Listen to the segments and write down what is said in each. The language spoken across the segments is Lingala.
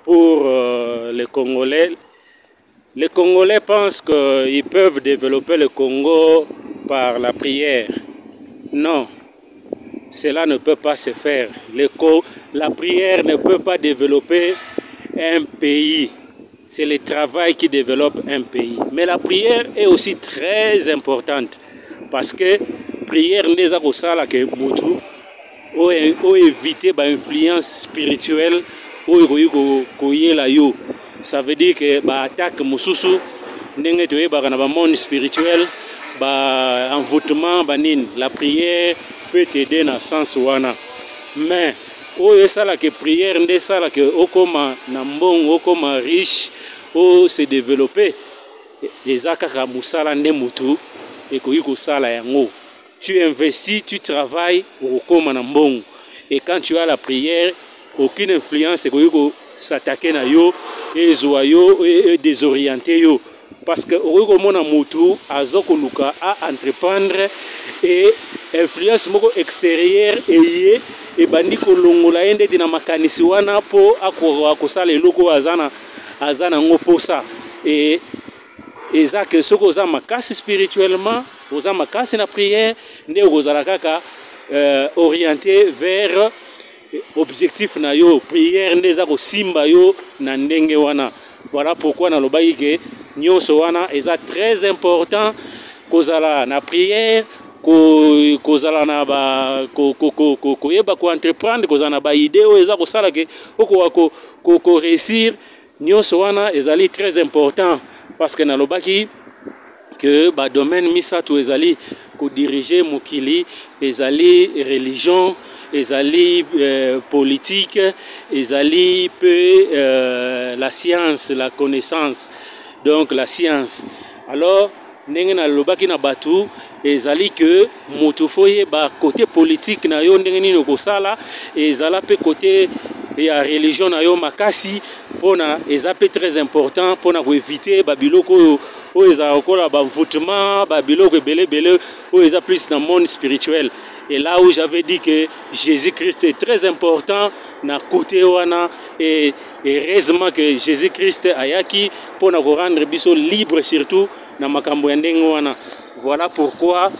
Pour les Congolais. Les Congolais pensent qu'ils peuvent développer le Congo par la prière. Non, cela ne peut pas se faire. La prière ne peut pas développer un pays. C'est le travail qui développe un pays. Mais la prière est aussi très importante parce que la prière n'est pas ça que mutu ou éviter l'influence spirituelle ou yo. Ça veut dire que attaque mususu ndenge toyeba na ba monde spirituel ba envoûtement banin. La prière peut t'aider dans sens wana. Mais ça la que prière ndé ça la que okoma na mbongo okoma riche o se développer ezaka musala ndé mutu ekoki kosala yango. Tu investis, tu travailles okoma na mbongo. Et quand tu as la prière, aucune influence ekoki s'attaquer na yo et désorienter yo. Parce que okomona mutu azokoluka a entreprendre et influence moko extérieure et bandi kolongola ende tina makanisi wana po akosala eloko azana ngoposa et ça que ce que makasi spirituellement oza makasi na prière nde okozala kaka orienté vers objectif na yo. Prière nde za ko simba yo na ndenge wana. Voilà pourquoi na lobaki ke nyonso wana eza très important kozala na prière kozala na ba koyeba ko entreprendre kozala na ba idée o eza kosala ke ko réussir nyonso wana ezali très important parce que na lobaki que ba domaine misato ezali ko diriger mokili ezali religion ezali politique ezali peu la science, la connaissance, donc la science. Alors ndenge na lobaki na batu ezali que mutu foye ba côté politique na yo ndenge nini okosala ezala pe côté ya religion na yo makasi pona ezape très important pona ko éviter ba biloko o eza okola ba envoûtement ba biloko belé o eza plus dans le monde spirituel. Et là où j'avais dit que Jésus-Christ est très important na côté wana et heureusement que Jésus-Christ ayaki pour nous rendre biso libre surtout na makambo ya ndenge wana. Voilà pourquoi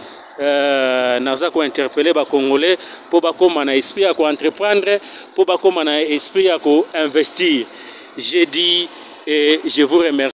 naza ko interpeller ba Congolais pour ba koma na esprit à ko entreprendre, pour ba koma na esprit à ko investir. J'ai dit et je vous remercie.